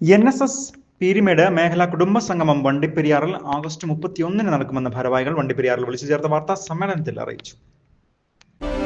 NSS Peermade മേഖലാ കുടുംബ സംഗമം വണ്ടിപ്പെരിയാറിൽ ആഗസ്റ്റ് 31-ന് നടക്കുമെന്ന് ഭാരവാഹികൾ വണ്ടിപ്പെരിയാറിൽ വിളിച്ചു ചേർത്ത വാർത്താ സമ്മേളനത്തിൽ അറിയിച്ചു.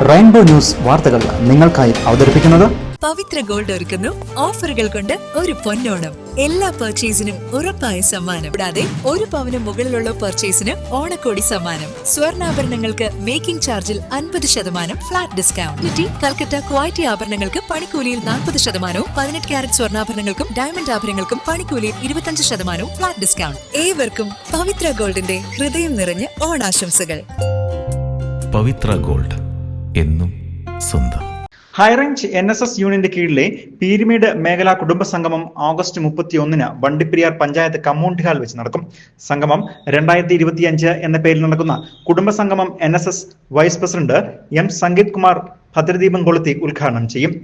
റെയിൻബോ ന്യൂസ് വാർത്തകൾ നിങ്ങൾക്കായി അവതരിപ്പിക്കുന്നത് പവിത്ര ഗോൾഡ് ഒരുക്കുന്നു ഓഫറുകൾ കൊണ്ട് ഒരു പൊന്നോണം. എല്ലാ പർച്ചേസിനും ഉറപ്പായ സമ്മാനം. കൂടാതെ 1 പവന് മുകളിലുള്ള പർച്ചേസിന് ഓണക്കോടി സമ്മാനം. സ്വർണ്ണാഭരണങ്ങൾക്ക് മേക്കിംഗ് ചാർജിൽ 50% ഫ്ലാറ്റ് ഡിസ്കൗണ്ട്. കൽക്കട്ട ക്വാളിറ്റി ആഭരണങ്ങൾക്ക് പണിക്കൂലിയിൽ 40%, 18 കാരറ്റ് സ്വർണ്ണാഭരണങ്ങൾക്കും ഡയമണ്ട് ആഭരണങ്ങൾക്കും പണിക്കൂലിയിൽ 25% ഫ്ലാറ്റ് ഡിസ്കൗണ്ട്. ഏവർക്കും പവിത്ര ഗോൾഡിന്റെ ഹൃദയം നിറഞ്ഞ ഓണാശംസകൾ. പവിത്ര ഗോൾഡ് എന്നും സ്വന്തം. ഹൈറേഞ്ച് NSS യൂണിയന്റെ കീഴിലെ പീരിമേട് മേഖലാ കുടുംബ സംഗമം ആഗസ്റ്റ് 31-ന് വണ്ടിപ്പെരിയാർ പഞ്ചായത്ത് കമ്മ്യൂണിറ്റി ഹാൾ വെച്ച് നടക്കും. സംഗമം 2025 എന്ന പേരിൽ നടക്കുന്ന കുടുംബ സംഗമം NSS vice president M. Sangeeth Kumar ഭദ്രദീപം കൊളുത്തി ഉദ്ഘാടനം ചെയ്യും.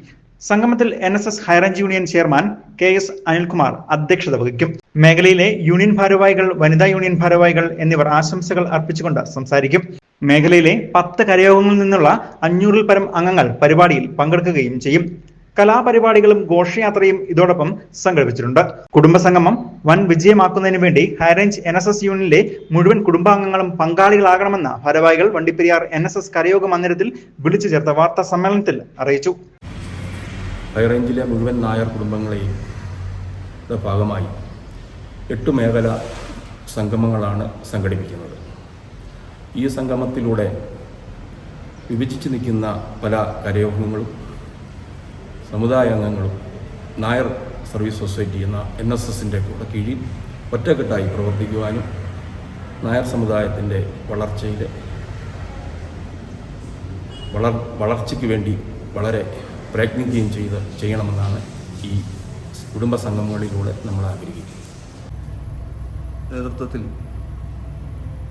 സംഗമത്തിൽ NSS high range union chairman KS Anilkumar അധ്യക്ഷത വഹിക്കും. മേഖലയിലെ യൂണിയൻ ഭാരവാഹികൾ, വനിതാ യൂണിയൻ ഭാരവാഹികൾ എന്നിവർ ആശംസകൾ അർപ്പിച്ചുകൊണ്ട് സംസാരിക്കും. മേഖലയിലെ 10 കരയോഗങ്ങളിൽ നിന്നുള്ള 500-ൽ പരം അംഗങ്ങൾ പരിപാടിയിൽ പങ്കെടുക്കുകയും ചെയ്യും. കലാപരിപാടികളും ഘോഷയാത്രയും ഇതോടൊപ്പം സംഘടിപ്പിച്ചിട്ടുണ്ട്. കുടുംബസംഗമം വൻ വിജയമാക്കുന്നതിന് വേണ്ടി ഹൈറേഞ്ച് NSS യൂണിയനിലെ മുഴുവൻ കുടുംബാംഗങ്ങളും പങ്കാളികളാകണമെന്ന് ഭാരവാഹികൾ വണ്ടിപ്പെരിയാർ NSS കരയോഗ മന്ദിരത്തിൽ വിളിച്ചു ചേർത്ത വാർത്താ സമ്മേളനത്തിൽ അറിയിച്ചു. ഹൈറേഞ്ചിലെ മുഴുവൻ നായർ കുടുംബങ്ങളെയും ഭാഗമായി 8 മേഖല സംഗമങ്ങളാണ് സംഘടിപ്പിക്കുന്നത്. ഈ സംഗമത്തിലൂടെ വിഭജിച്ച് നിൽക്കുന്ന പല കരയോഗങ്ങളും സമുദായ അംഗങ്ങളും നായർ സർവീസ് സൊസൈറ്റി എന്ന NSSന്റെ കൂടെ കീഴിൽ ഒറ്റക്കെട്ടായി പ്രവർത്തിക്കുവാനും നായർ സമുദായത്തിൻ്റെ വളർച്ചയ്ക്ക് വേണ്ടി വളരെ പ്രയത്നിക്കുകയും ചെയ്യണമെന്നാണ് ഈ കുടുംബ സംഗമങ്ങളിലൂടെ നമ്മൾ ആഗ്രഹിക്കുന്നത്. നേതൃത്വത്തിൽ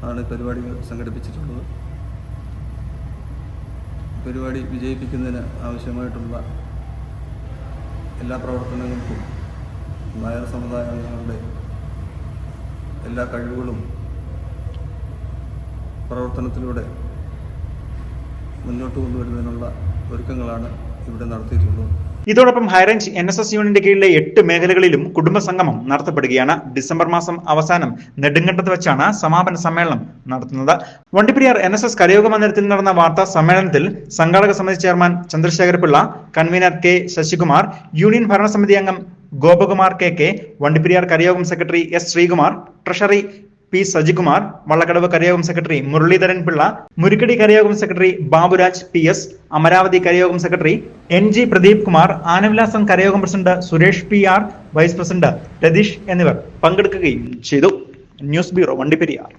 ആണ് പരിപാടികൾ സംഘടിപ്പിച്ചിട്ടുള്ളത്. പരിപാടി വിജയിപ്പിക്കുന്നതിന് ആവശ്യമായിട്ടുള്ള എല്ലാ പ്രവർത്തനങ്ങൾക്കും നായർ സമുദായ അംഗങ്ങളുടെ എല്ലാ കഴിവുകളും പ്രവർത്തനത്തിലൂടെ മുന്നോട്ട് കൊണ്ടുവരുന്നതിനുള്ള ഒരുക്കങ്ങളാണ് ഇവിടെ നടത്തിയിട്ടുള്ളത്. ഇതോടൊപ്പം ഹൈറേഞ്ച് NSS യൂണിയന്റെ കീഴിലെ 8 മേഖലകളിലും കുടുംബസംഗമം നടത്തപ്പെടുകയാണ്. ഡിസംബർ മാസം അവസാനം നെടുങ്കണ്ടത്ത് വെച്ചാണ് സമാപന സമ്മേളനം നടത്തുന്നത്. വണ്ടിപ്പെരിയാർ NSS കരയോഗ മന്ദിരത്തിൽ നടന്ന വാർത്താ സമ്മേളനത്തിൽ സംഘാടക സമിതി chairman Chandrasekhara Pillai, convener K. Sasikumar, union ഭരണസമിതി അംഗം ഗോപകുമാർ KK, വണ്ടിപ്പെരിയാർ കരയോഗം secretary S. Sreekumar, treasury P. Sajikumar, Vallakkadavu കരയോഗം സെക്രട്ടറി മുരളീധരൻ പിള്ള, മുരിക്കടി കരയോഗം സെക്രട്ടറി ബാബുരാജ് PS, അമരാവതി കരയോഗം സെക്രട്ടറി NG പ്രദീപ് കുമാർ, ആനവിലാസം കരയോഗം president Suresh PR, vice president Ratheesh എന്നിവർ പങ്കെടുക്കുകയും ചെയ്തു. News bureau, Vandiperiyar.